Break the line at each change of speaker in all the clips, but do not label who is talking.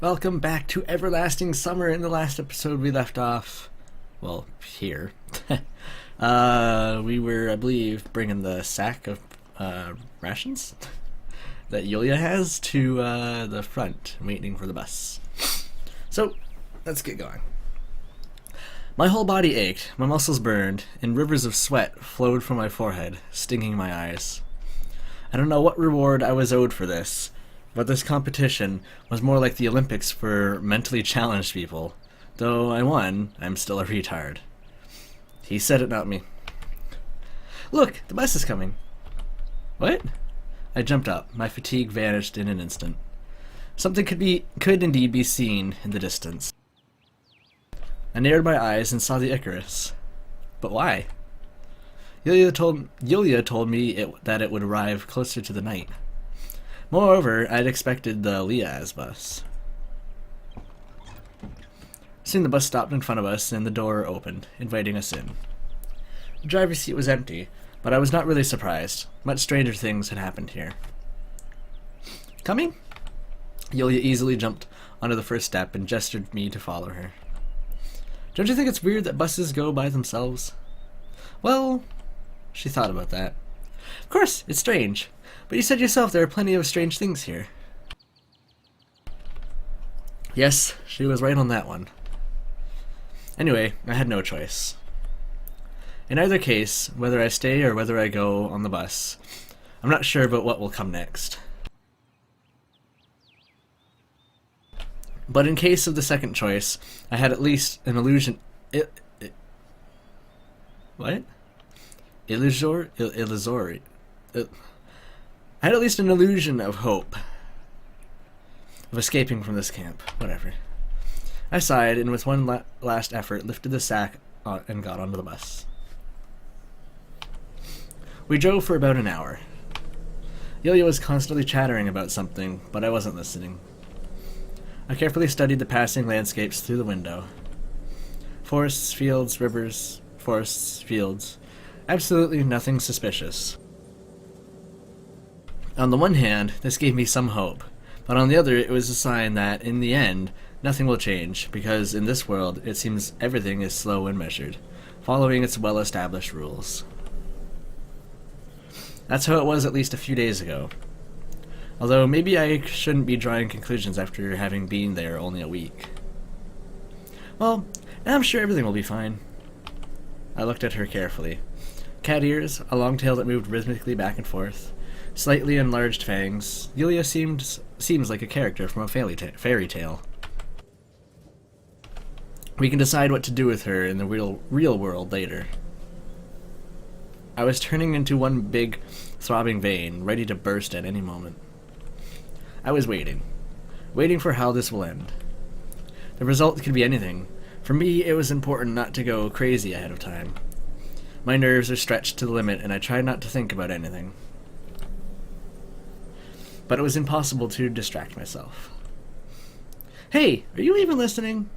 Welcome back to Everlasting Summer. In the last episode, we left off, well, here. We were, I believe, bringing the sack of rations that Yulia has to the front, waiting for the bus. So, let's get going. My whole body ached, my muscles burned, and rivers of sweat flowed from my forehead, stinging my eyes. I don't know what reward I was owed for this, but this competition was more like the Olympics for mentally challenged people. Though I won, I'm still a retard. He said it, not me. Look, the bus is coming. What? I jumped up. My fatigue vanished in an instant. Something could indeed be seen in the distance. I narrowed my eyes and saw the Icarus. But why? Yulia told me that it would arrive closer to the night. Moreover, I'd expected the Liaz bus. Soon the bus stopped in front of us and the door opened, inviting us in. The driver's seat was empty, but I was not really surprised. Much stranger things had happened here. Coming? Yulia easily jumped onto the first step and gestured me to follow her. Don't you think it's weird that buses go by themselves? Well, she thought about that. Of course, it's strange. But you said yourself there are plenty of strange things here. Yes, she was right on that one. Anyway, I had no choice. In either case, whether I stay or whether I go on the bus, I'm not sure about what will come next. But in case of the second choice, I had at least an illusion... What? Illusory. I had at least an illusion of hope. Of escaping from this camp. Whatever. I sighed and with one last effort lifted the sack and got onto the bus. We drove for about an hour. Yulia was constantly chattering about something, but I wasn't listening. I carefully studied the passing landscapes through the window. Forests, fields, rivers, forests, fields. Absolutely nothing suspicious. On the one hand, this gave me some hope, but on the other it was a sign that, in the end, nothing will change, because in this world it seems everything is slow and measured, following its well-established rules. That's how it was at least a few days ago. Although maybe I shouldn't be drawing conclusions after having been there only a week. Well, I'm sure everything will be fine. I looked at her carefully. Cat ears, a long tail that moved rhythmically back and forth, slightly enlarged fangs. Yulia seems like a character from a fairy tale. We can decide what to do with her in the real world later. I was turning into one big, throbbing vein, ready to burst at any moment. I was waiting for how this will end. The result could be anything. For me, it was important not to go crazy ahead of time. My nerves are stretched to the limit, and I tried not to think about anything. But it was impossible to distract myself. Hey, are you even listening?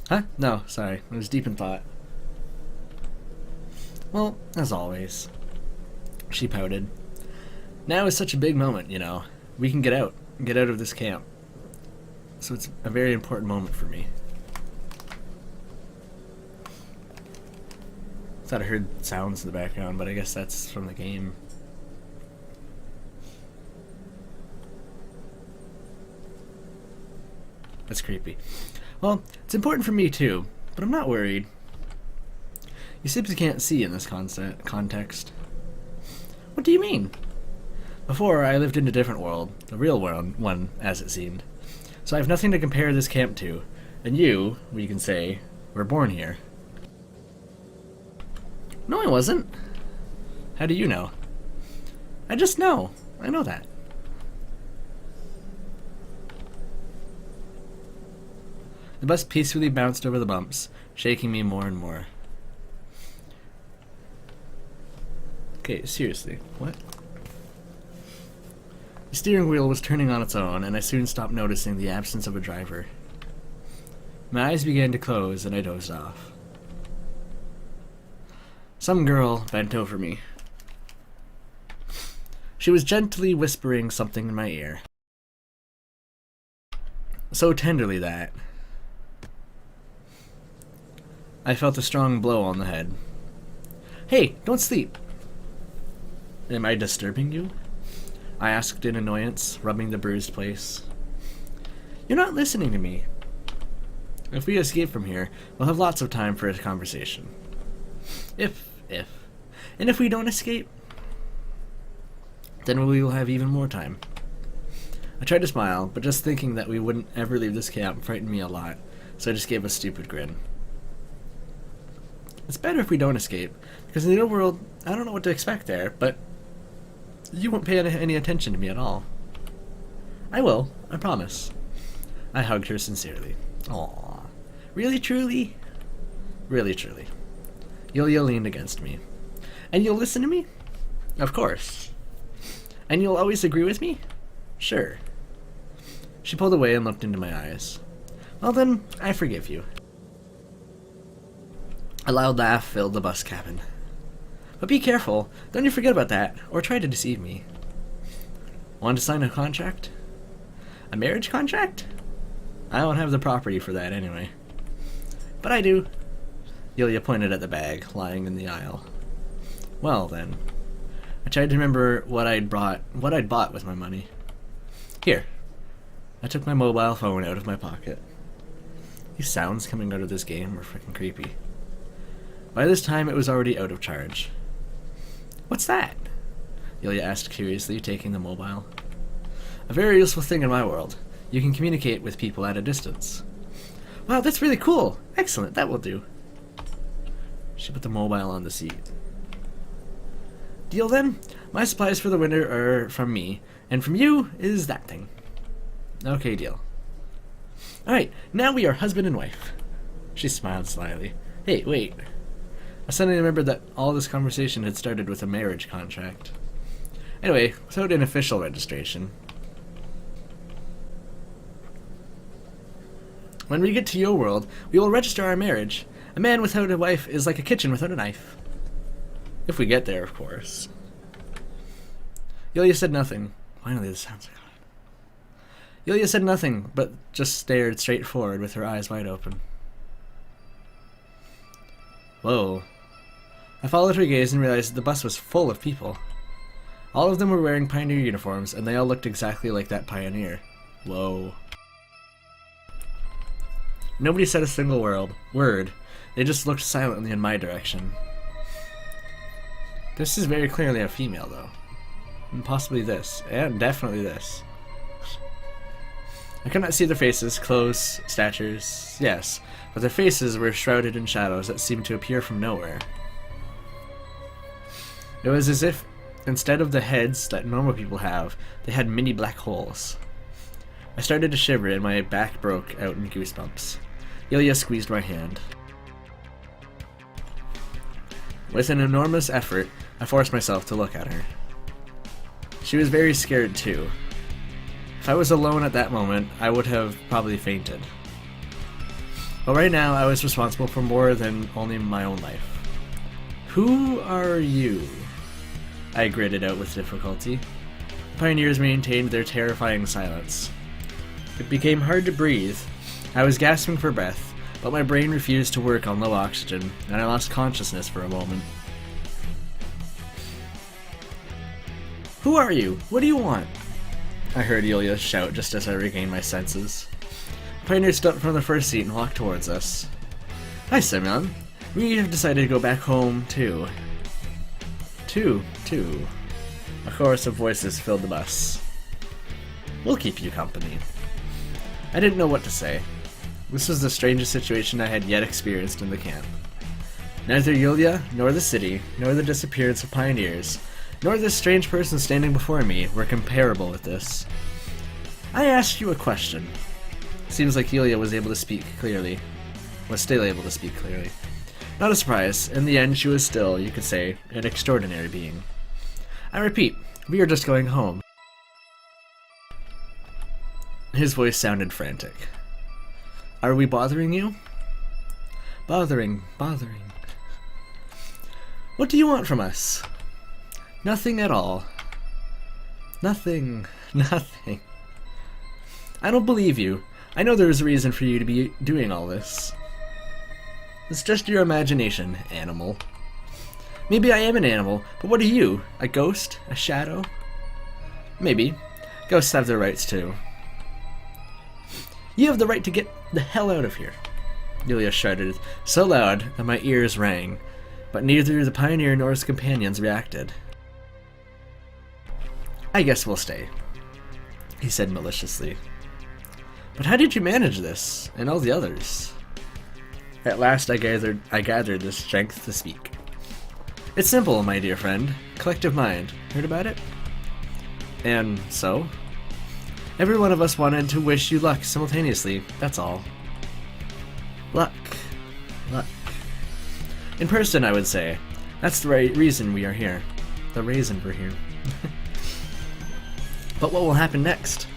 Huh? No, sorry. I was deep in thought. Well, as always. She pouted. Now is such a big moment, you know. We can get out of this camp. So it's a very important moment for me. Thought I heard sounds in the background, but I guess that's from the game. That's creepy. Well, it's important for me too, but I'm not worried. You simply can't see in this context. What do you mean? Before, I lived in a different world, the real world one, as it seemed. So I have nothing to compare this camp to, and you, we can say, were born here. No, I wasn't. How do you know? I just know. I know that. The bus peacefully bounced over the bumps, shaking me more and more. Okay, seriously, what? The steering wheel was turning on its own, and I soon stopped noticing the absence of a driver. My eyes began to close, and I dozed off. Some girl bent over me. She was gently whispering something in my ear. So tenderly that I felt a strong blow on the head. Hey, don't sleep. Am I disturbing you? I asked in annoyance, rubbing the bruised place. You're not listening to me. If we escape from here, we'll have lots of time for a conversation. And if we don't escape, then we will have even more time. I tried to smile, but just thinking that we wouldn't ever leave this camp frightened me a lot, so I just gave a stupid grin. It's better if we don't escape, because in the real world, I don't know what to expect there, but you won't pay any attention to me at all. I will, I promise. I hugged her sincerely. Aww. Really, truly? Really, truly. Yulia leaned against me. And you'll listen to me? Of course. And you'll always agree with me? Sure. She pulled away and looked into my eyes. Well then, I forgive you. A loud laugh filled the bus cabin. But be careful, don't you forget about that, or try to deceive me. Want to sign a contract? A marriage contract? I don't have the property for that anyway. But I do. Yulia pointed at the bag, lying in the aisle. Well then. I tried to remember what I'd bought with my money. Here. I took my mobile phone out of my pocket. These sounds coming out of this game were freaking creepy. By this time, it was already out of charge. What's that? Yulia asked curiously, taking the mobile. A very useful thing in my world. You can communicate with people at a distance. Wow, that's really cool. Excellent, that will do. She put the mobile on the seat. Deal then? My supplies for the winter are from me, and from you is that thing. Okay, deal. Alright, now we are husband and wife. She smiled slyly. Hey, wait. I suddenly remembered that all this conversation had started with a marriage contract. Anyway, without an official registration. When we get to your world, we will register our marriage. A man without a wife is like a kitchen without a knife. If we get there, of course. Yulia said nothing. Finally, this sounds good. Yulia said nothing, but just stared straight forward with her eyes wide open. Whoa. I followed her gaze and realized that the bus was full of people. All of them were wearing pioneer uniforms, and they all looked exactly like that pioneer. Whoa. Nobody said a single word. They just looked silently in my direction. This is very clearly a female, though. And possibly this. And definitely this. I could not see their faces, clothes, statures, yes, but their faces were shrouded in shadows that seemed to appear from nowhere. It was as if, instead of the heads that normal people have, they had mini black holes. I started to shiver and my back broke out in goosebumps. Yulya squeezed my hand. With an enormous effort, I forced myself to look at her. She was very scared too. If I was alone at that moment, I would have probably fainted. But right now, I was responsible for more than only my own life. Who are you? I gritted out with difficulty. The pioneers maintained their terrifying silence. It became hard to breathe. I was gasping for breath, but my brain refused to work on low oxygen, and I lost consciousness for a moment. Who are you? What do you want? I heard Yulia shout just as I regained my senses. The pioneer stood up from the first seat and walked towards us. Hi, Semyon. We have decided to go back home, too. Two. A chorus of voices filled the bus. We'll keep you company. I didn't know what to say. This was the strangest situation I had yet experienced in the camp. Neither Yulia, nor the city, nor the disappearance of pioneers, nor this strange person standing before me were comparable with this. I asked you a question. Seems like Yulia was still able to speak clearly. Not a surprise. In the end, she was still, you could say, an extraordinary being. I repeat, we are just going home. His voice sounded frantic. Are we bothering you? Bothering. What do you want from us? Nothing at all. Nothing. I don't believe you. I know there is a reason for you to be doing all this. It's just your imagination, animal. Maybe I am an animal, but what are you? A ghost? A shadow? Maybe. Ghosts have their rights too. You have the right to get the hell out of here. Yulia shouted, so loud that my ears rang, but neither the pioneer nor his companions reacted. I guess we'll stay, he said maliciously. But how did you manage this, and all the others? At last I gathered the strength to speak. It's simple, my dear friend. Collective mind. Heard about it? And so? Every one of us wanted to wish you luck simultaneously, that's all. Luck. Luck. In person, I would say. That's the right reason we are here. The reason we're here. But what will happen next?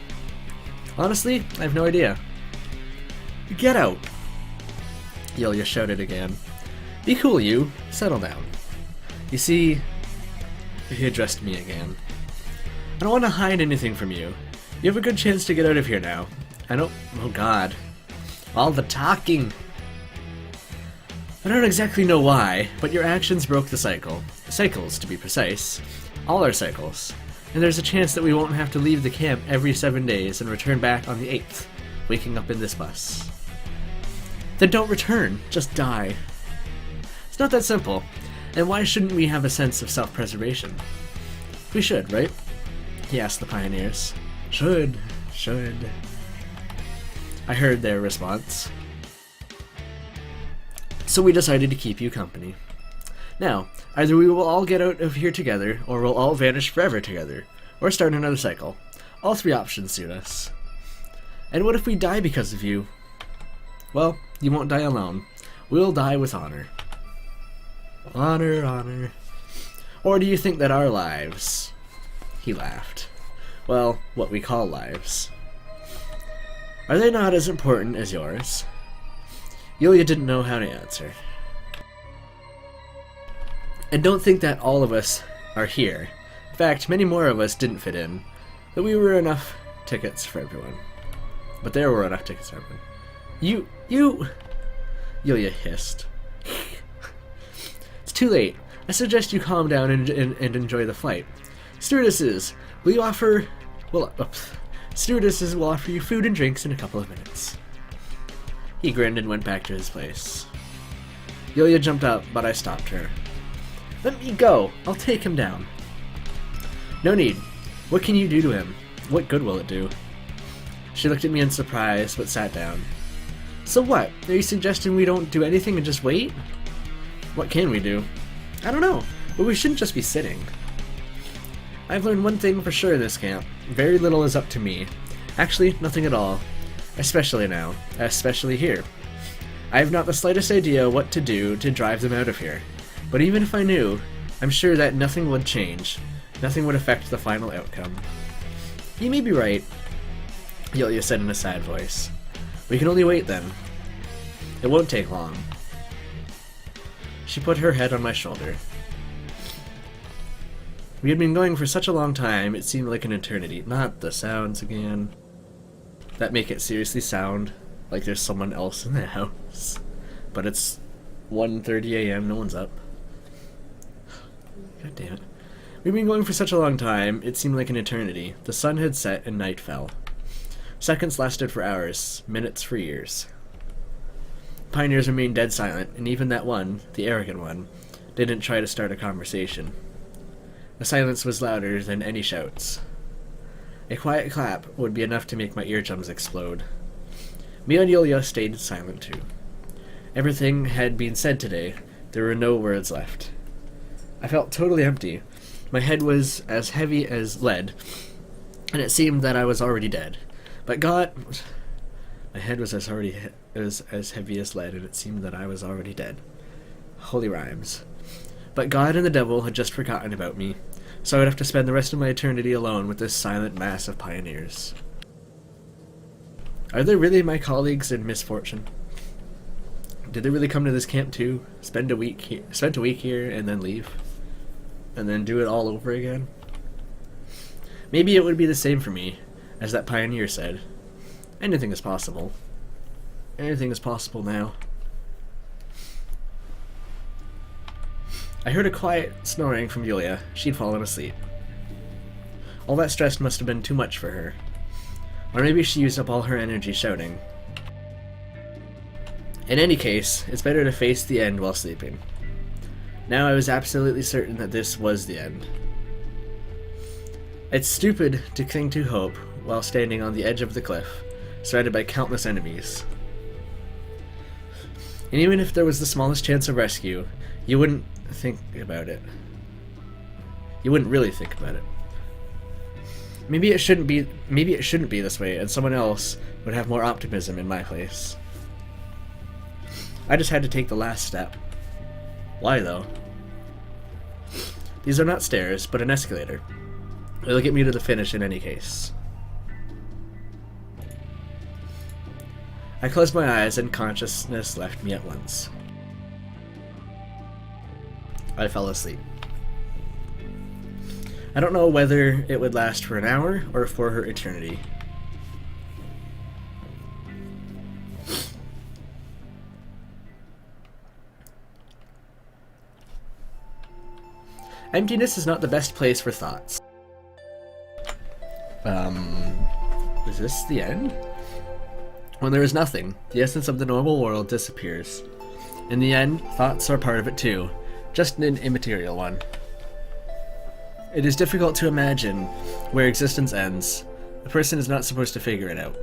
Honestly, I have no idea. Get out! Yulya shouted again. Be cool, you. Settle down. You see, he addressed me again. I don't want to hide anything from you. You have a good chance to get out of here now. I don't... Oh god. All the talking. I don't exactly know why, but your actions broke the cycle. Cycles, to be precise. All our cycles. And there's a chance that we won't have to leave the camp every 7 days and return back on the 8th, waking up in this bus. Then don't return, just die. It's not that simple, and why shouldn't we have a sense of self-preservation? We should, right? He asked the pioneers. Should. I heard their response. So we decided to keep you company. Now, either we will all get out of here together, or we'll all vanish forever together, or start another cycle. All three options suit us. And what if we die because of you? Well, you won't die alone. We'll die with honor. Honor, honor. Or do you think that our lives... He laughed. Well, what we call lives. Are they not as important as yours? Yulia didn't know how to answer. And don't think that all of us are here. In fact, many more of us didn't fit in. But we were enough tickets for everyone. But there were enough tickets for everyone. You... Yulia hissed. It's too late. I suggest you calm down and enjoy the flight. Stewardesses will offer you food and drinks in a couple of minutes. He grinned and went back to his place. Yulia jumped up, but I stopped her. Let me go. I'll take him down. No need. What can you do to him? What good will it do? She looked at me in surprise, but sat down. So what? Are you suggesting we don't do anything and just wait? What can we do? I don't know, but we shouldn't just be sitting. I've learned one thing for sure in this camp. Very little is up to me. Actually, nothing at all. Especially now. Especially here. I have not the slightest idea what to do to drive them out of here. But even if I knew, I'm sure that nothing would change. Nothing would affect the final outcome. You may be right, Yulia said in a sad voice. We can only wait then. It won't take long. She put her head on my shoulder. We had been going for such a long time, it seemed like an eternity. Not the sounds again. That make it seriously sound like there's someone else in the house. But it's 1:30 a.m., no one's up. God damn it. We'd been going for such a long time, it seemed like an eternity. The sun had set and night fell. Seconds lasted for hours, minutes for years. Pioneers remained dead silent, and even that one, the arrogant one, didn't try to start a conversation. The silence was louder than any shouts. A quiet clap would be enough to make my eardrums explode. Me and Yulia stayed silent too. Everything had been said today. There were no words left. I felt totally empty. My head was as heavy as lead, and it seemed that I was already dead. But God... My head was as heavy as lead, and it seemed that I was already dead. Holy rhymes. But God and the devil had just forgotten about me, so I would have to spend the rest of my eternity alone with this silent mass of pioneers. Are they really my colleagues in misfortune? Did they really come to this camp too? Spent a week here and then leave? And then do it all over again? Maybe it would be the same for me, as that pioneer said. Anything is possible. Anything is possible now. I heard a quiet snoring from Yulia. She'd fallen asleep. All that stress must have been too much for her. Or maybe she used up all her energy shouting. In any case, it's better to face the end while sleeping. Now I was absolutely certain that this was the end. It's stupid to cling to hope while standing on the edge of the cliff, surrounded by countless enemies. And even if there was the smallest chance of rescue, you wouldn't think about it. You wouldn't really think about it. Maybe it shouldn't be this way, and someone else would have more optimism in my place. I just had to take the last step. Why, though? These are not stairs, but an escalator. It'll get me to the finish in any case. I closed my eyes and consciousness left me at once. I fell asleep. I don't know whether it would last for an hour or for her eternity. Emptiness is not the best place for thoughts. Is this the end? When there is nothing, the essence of the normal world disappears. In the end, thoughts are part of it too, just an immaterial one. It is difficult to imagine where existence ends. A person is not supposed to figure it out.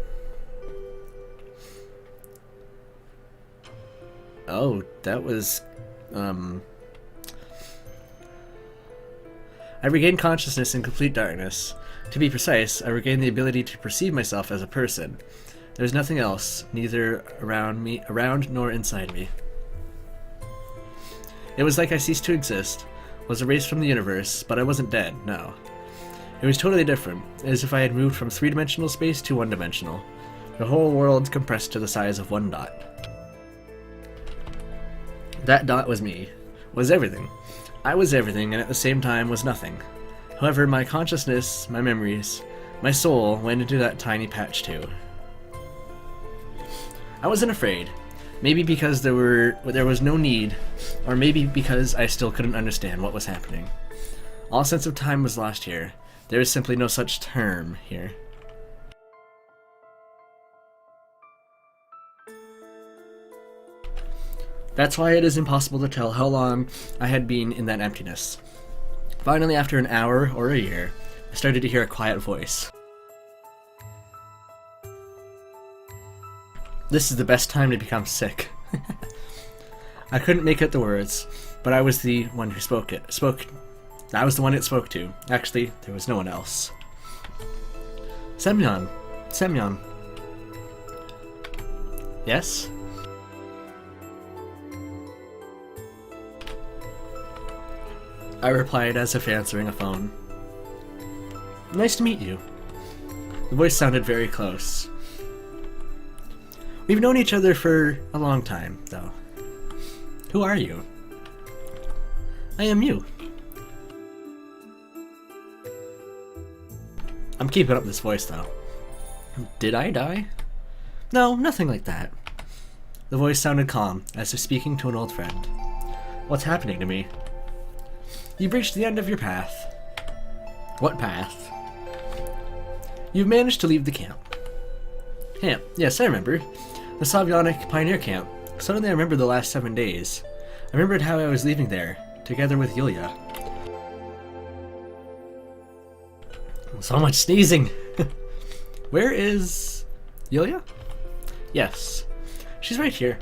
Oh, that was... I regained consciousness in complete darkness. To be precise, I regained the ability to perceive myself as a person. There was nothing else, neither around nor inside me. It was like I ceased to exist, was erased from the universe, but I wasn't dead, no. It was totally different, as if I had moved from three-dimensional space to one-dimensional. The whole world compressed to the size of one dot. That dot was me, was everything. I was everything, and at the same time was nothing. However, my consciousness, my memories, my soul went into that tiny patch too. I wasn't afraid. Maybe because there was no need, or maybe because I still couldn't understand what was happening. All sense of time was lost here. There is simply no such term here. That's why it is impossible to tell how long I had been in that emptiness. Finally, after an hour or a year, I started to hear a quiet voice. This is the best time to become sick. I couldn't make out the words, but I was the one who spoke. I was the one it spoke to. Actually, there was no one else. Semyon. Semyon. Yes? I replied as if answering a phone. Nice to meet you. The voice sounded very close. We've known each other for a long time, though. Who are you? I am you. I'm keeping up this voice, though. Did I die? No, nothing like that. The voice sounded calm, as if speaking to an old friend. What's happening to me? You've reached the end of your path. What path? You've managed to leave the camp. Camp? Yes, I remember. The Sovionic pioneer camp. Suddenly I remembered the last 7 days. I remembered how I was leaving there, together with Yulia. So much sneezing! Where is... Yulia? Yes. She's right here.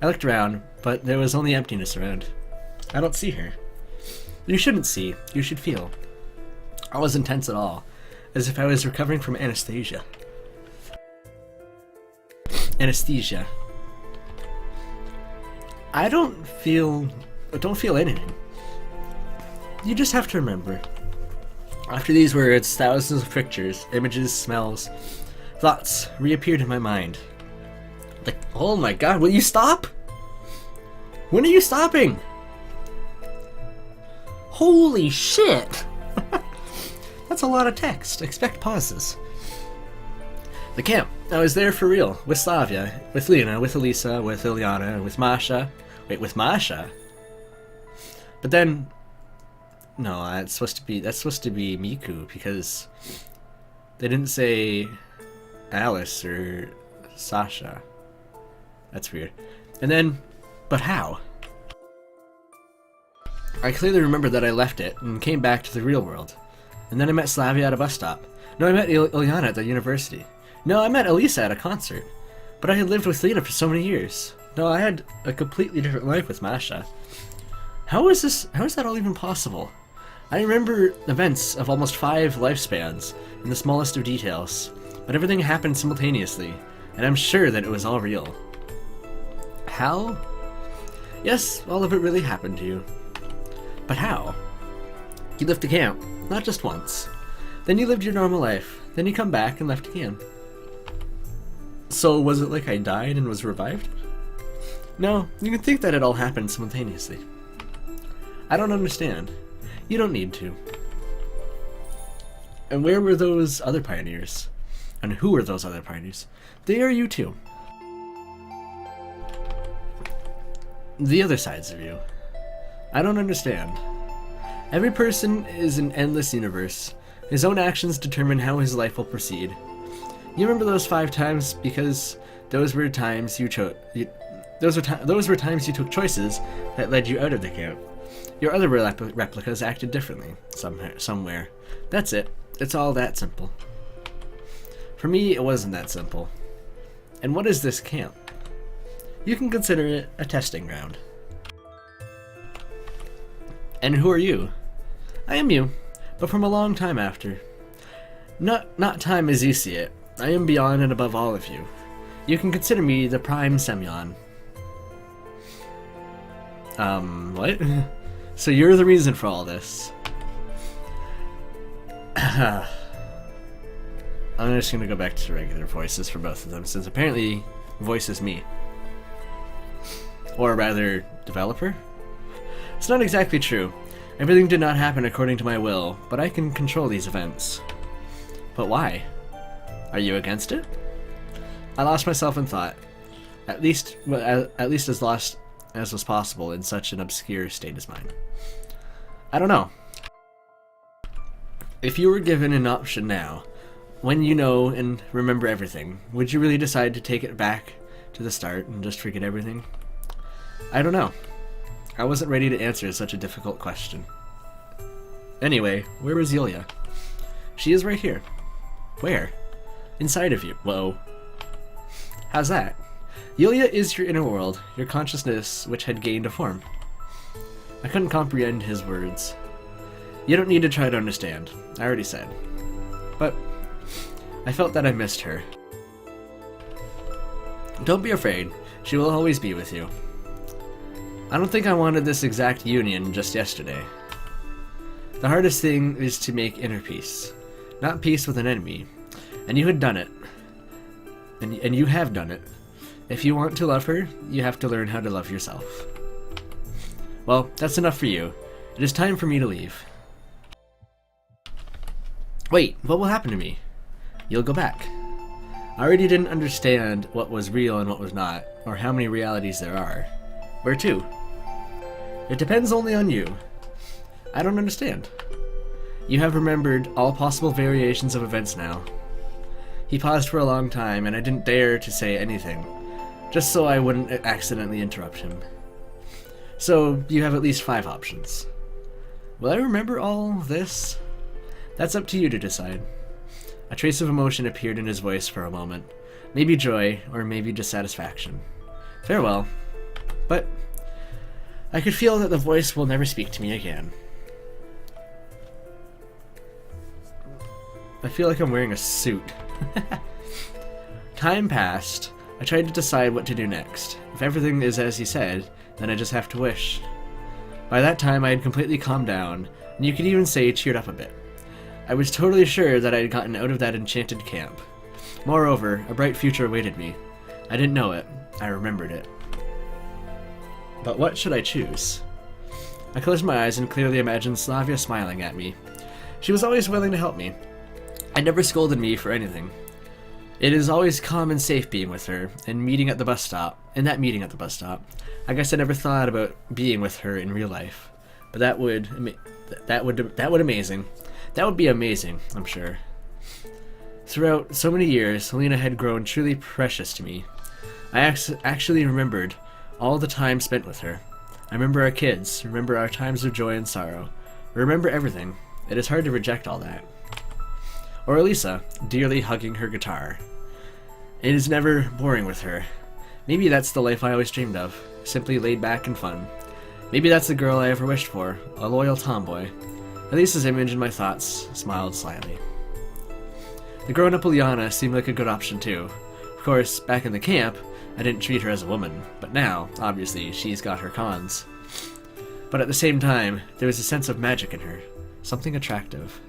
I looked around, but there was only emptiness around. I don't see her. You shouldn't see, you should feel. I wasn't tense at all, as if I was recovering from anesthesia. Anesthesia. I don't feel anything. You just have to remember. After these words, thousands of pictures, images, smells, thoughts reappeared in my mind. Like, oh my god, will you stop? When are you stopping? Holy shit! That's a lot of text. Expect pauses. The camp. I was there for real. With Slavia. With Lena. With Elisa. With Ilyana. With Masha. Wait, with Masha? But then... No, that's supposed to be Miku, because they didn't say Alice or Sasha. That's weird. And then... But how? I clearly remember that I left it and came back to the real world. And then I met Slavia at a bus stop. No, I met Ilyana at the university. No, I met Elisa at a concert. But I had lived with Lena for so many years. No, I had a completely different life with Masha. How is that all even possible? I remember events of almost 5 lifespans in the smallest of details, but everything happened simultaneously, and I'm sure that it was all real. How? Yes, all of it really happened to you. But how? You left the camp, not just once. Then you lived your normal life, then you come back and left again. So was it like I died and was revived? No, you can think that it all happened simultaneously. I don't understand. You don't need to. And where were those other pioneers? And who were those other pioneers? They are you too. The other sides of you. I don't understand. Every person is an endless universe. His own actions determine how his life will proceed. You remember those 5 times because those were times you chose. Those were times you took choices that led you out of the camp. Your other replicas acted differently somewhere. That's it. It's all that simple. For me, it wasn't that simple. And what is this camp? You can consider it a testing ground. And who are you? I am you, but from a long time after. Not time as you see it. I am beyond and above all of you. You can consider me the prime Semyon. What? So you're the reason for all this. I'm just gonna go back to regular voices for both of them, since apparently voice is me. Or rather, developer? It's not exactly true. Everything did not happen according to my will, but I can control these events. But why? Are you against it? I lost myself in thought. At least as lost as was possible in such an obscure state as mine. I don't know. If you were given an option now, when you know and remember everything, would you really decide to take it back to the start and just forget everything? I don't know. I wasn't ready to answer such a difficult question. Anyway, where is Yulia? She is right here. Where? Inside of you. Whoa. How's that? Yulia is your inner world, your consciousness which had gained a form. I couldn't comprehend his words. You don't need to try to understand. I already said. But I felt that I missed her. Don't be afraid. She will always be with you. I don't think I wanted this exact union just yesterday. The hardest thing is to make inner peace, not peace with an enemy. And you had done it. And you have done it. If you want to love her, you have to learn how to love yourself. Well, that's enough for you. It is time for me to leave. Wait, what will happen to me? You'll go back. I already didn't understand what was real and what was not, or how many realities there are. Where to? It depends only on you. I don't understand. You have remembered all possible variations of events now. He paused for a long time, and I didn't dare to say anything, just so I wouldn't accidentally interrupt him. So, you have at least 5 options. Will I remember all this? That's up to you to decide. A trace of emotion appeared in his voice for a moment. Maybe joy, or maybe dissatisfaction. Farewell. But I could feel that the voice will never speak to me again. I feel like I'm wearing a suit. Time passed. I tried to decide what to do next. If everything is as he said, then I just have to wish. By that time I had completely calmed down, and you could even say cheered up a bit. I was totally sure that I had gotten out of that enchanted camp. Moreover, a bright future awaited me. I didn't know it. I remembered it. But what should I choose? I closed my eyes and clearly imagined Slavia smiling at me. She was always willing to help me. I never scolded me for anything. It is always calm and safe being with her, and meeting at the bus stop. I guess I never thought about being with her in real life, but that would be amazing, I'm sure. Throughout so many years, Helena had grown truly precious to me. I actually remembered all the time spent with her. I remember our kids, remember our times of joy and sorrow. I remember everything. It is hard to reject all that. Or Elisa, dearly hugging her guitar. It is never boring with her. Maybe that's the life I always dreamed of, simply laid back and fun. Maybe that's the girl I ever wished for, a loyal tomboy. Elisa's image in my thoughts smiled slightly. The grown-up Uliana seemed like a good option too. Of course, back in the camp, I didn't treat her as a woman, but now, obviously, she's got her cons. But at the same time, there was a sense of magic in her, something attractive.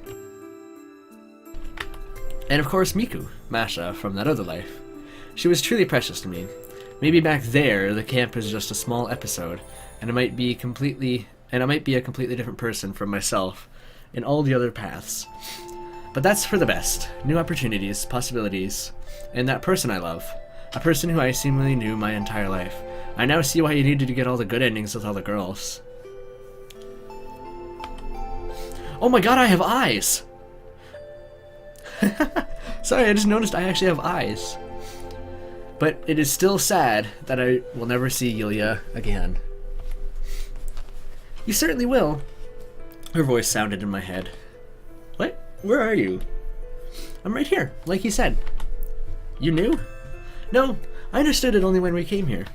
And of course Miku, Masha, from that other life. She was truly precious to me. Maybe back there, the camp was just a small episode, and I might be a completely different person from myself in all the other paths. But that's for the best. New opportunities, possibilities, and that person I love. A person who I seemingly knew my entire life. I now see why you needed to get all the good endings with all the girls. Oh my god, I have eyes! Sorry, I just noticed I actually have eyes. But it is still sad that I will never see Yulia again. You certainly will. Her voice sounded in my head. What? Where are you? I'm right here, like you said. You knew? No, I understood it only when we came here.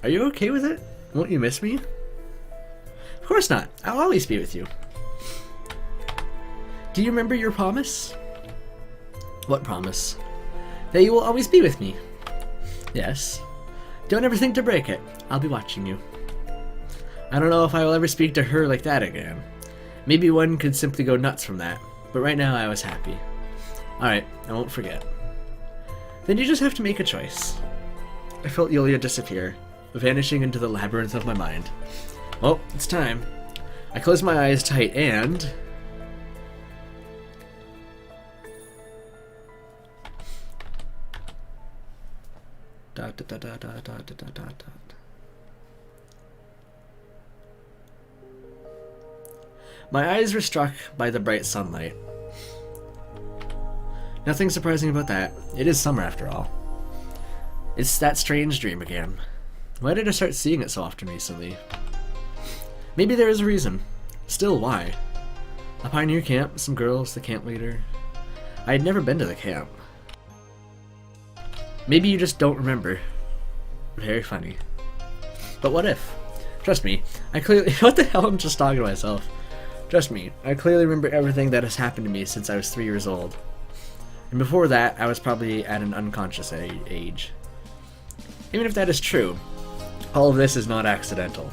Are you okay with it? Won't you miss me? Of course not. I'll always be with you. Do you remember your promise? What promise? That you will always be with me. Yes. Don't ever think to break it. I'll be watching you. I don't know if I will ever speak to her like that again. Maybe one could simply go nuts from that, but right now I was happy. Alright, I won't forget. Then you just have to make a choice. I felt Yulia disappear, vanishing into the labyrinth of my mind. Well, it's time. I closed my eyes tight and... Dot, dot, dot, dot, dot, dot, dot, dot, dot. My eyes were struck by the bright sunlight. Nothing surprising about that. It is summer after all. It's that strange dream again. Why did I start seeing it so often recently? Maybe there is a reason. Still, why? A pioneer camp, some girls, the camp leader. I had never been to the camp. Maybe you just don't remember. Very funny. But what if? Trust me, I clearly... What the hell? I'm just talking to myself. Trust me, I clearly remember everything that has happened to me since I was 3 years old. And before that, I was probably at an unconscious age. Even if that is true, all of this is not accidental.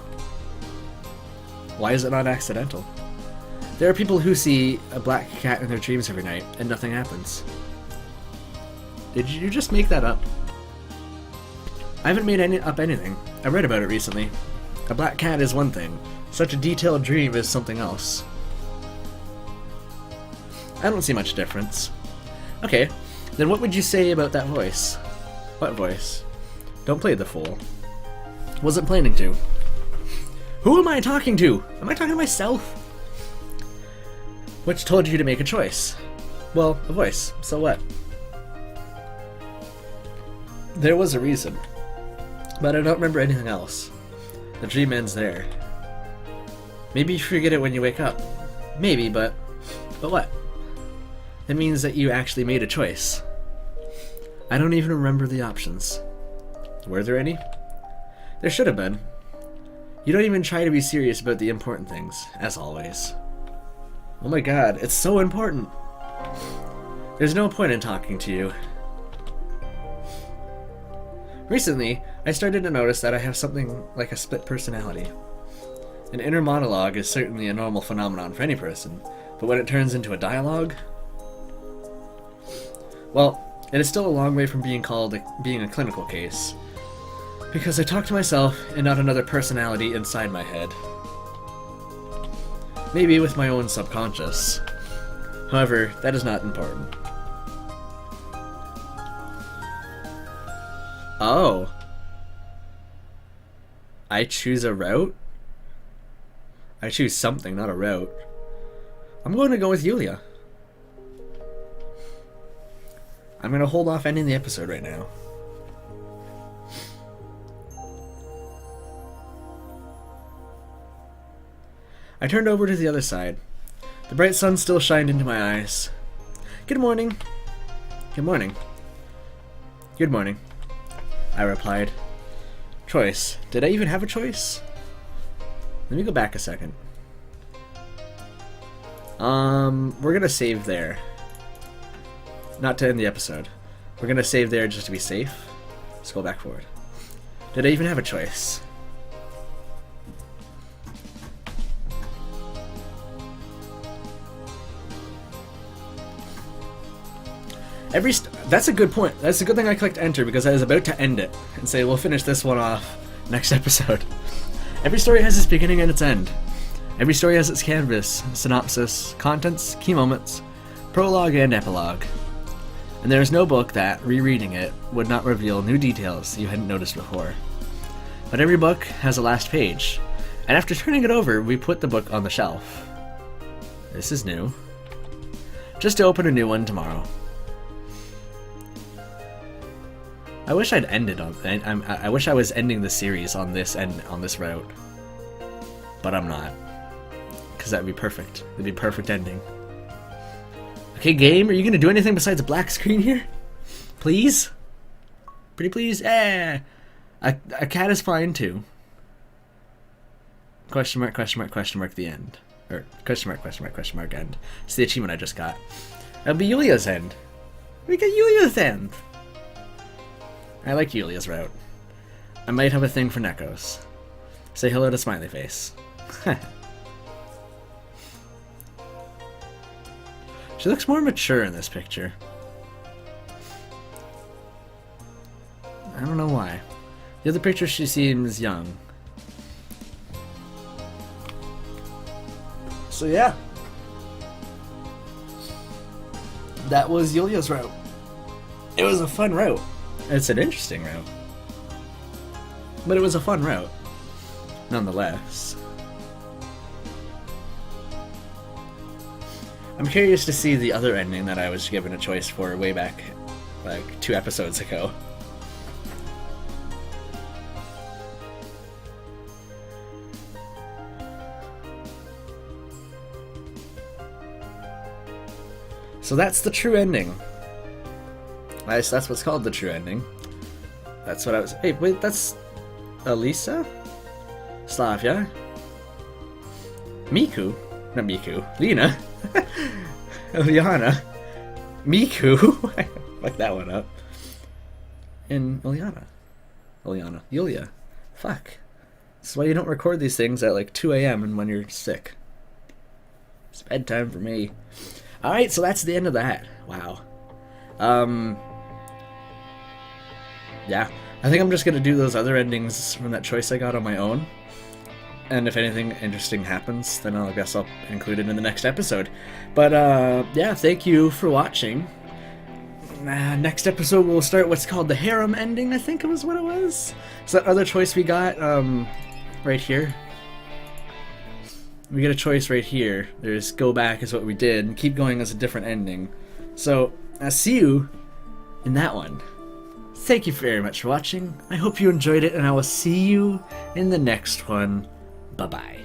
Why is it not accidental? There are people who see a black cat in their dreams every night, and nothing happens. Did you just make that up? I haven't made up anything. I read about it recently. A black cat is one thing. Such a detailed dream is something else. I don't see much difference. Okay, then what would you say about that voice? What voice? Don't play the fool. Wasn't planning to. Who am I talking to? Am I talking to myself? Which told you to make a choice? Well, a voice. So what? There was a reason, but I don't remember anything else. The dream ends there. Maybe you forget it when you wake up. Maybe, but what? It means that you actually made a choice. I don't even remember the options. Were there any? There should have been. You don't even try to be serious about the important things, as always. Oh my god, it's so important. There's no point in talking to you. Recently, I started to notice that I have something like a split personality. An inner monologue is certainly a normal phenomenon for any person, but when it turns into a dialogue... Well, it is still a long way from being a clinical case, because I talk to myself and not another personality inside my head. Maybe with my own subconscious. However, that is not important. Oh. I choose a route? I choose something, not a route. I'm going to go with Yulia. I'm going to hold off ending the episode right now. I turned over to the other side. The bright sun still shined into my eyes. Good morning. Good morning. Good morning, I replied. Choice. Did I even have a choice? Let me go back a second. We're gonna save there. Not to end the episode. We're gonna save there just to be safe. Let's go back forward. Did I even have a choice? That's a good point. That's a good thing I clicked enter because I was about to end it and say we'll finish this one off next episode. Every story has its beginning and its end. Every story has its canvas, synopsis, contents, key moments, prologue, and epilogue. And there is no book that, rereading it, would not reveal new details you hadn't noticed before. But every book has a last page, and after turning it over, we put the book on the shelf. This is new. Just to open a new one tomorrow. I wish I'd ended on. I wish I was ending the series on this route, but I'm not, because that'd be perfect. It'd be a perfect ending. Okay, game, are you gonna do anything besides a black screen here? Please, pretty please. Yeah, a cat is fine too. Question mark? Question mark? Question mark? The end, or question mark? Question mark? Question mark? End. It's the achievement I just got. It'll be Yulia's end. We got Yulia's end. I like Yulia's route. I might have a thing for Nekos. Say hello to Smiley Face. She looks more mature in this picture. I don't know why. The other picture she seems young. So yeah. That was Yulia's route. It was a fun route. It's an interesting route. But it was a fun route, nonetheless. I'm curious to see the other ending that I was given a choice for way back, like 2 episodes ago. So that's the true ending. Nice, that's what's called the true ending. That's what I was. Hey, wait, that's Elisa? Slavia? Miku? Not Miku. Lena? Ilyana? Miku? Fuck that one up. And Ilyana. Yulia. Fuck. That's why you don't record these things at like 2 a.m. and when you're sick. It's bedtime for me. Alright, so that's the end of that. Wow. Yeah, I think I'm just gonna do those other endings from that choice I got on my own. And if anything interesting happens, then I guess I'll include it in the next episode. But yeah, thank you for watching. Next episode we'll start what's called the Harem ending, I think it was what it was. So that other choice we got right here. We get a choice right here. There's go back is what we did, and keep going as a different ending. So I'll see you in that one. Thank you very much for watching. I hope you enjoyed it, and I will see you in the next one. Bye-bye.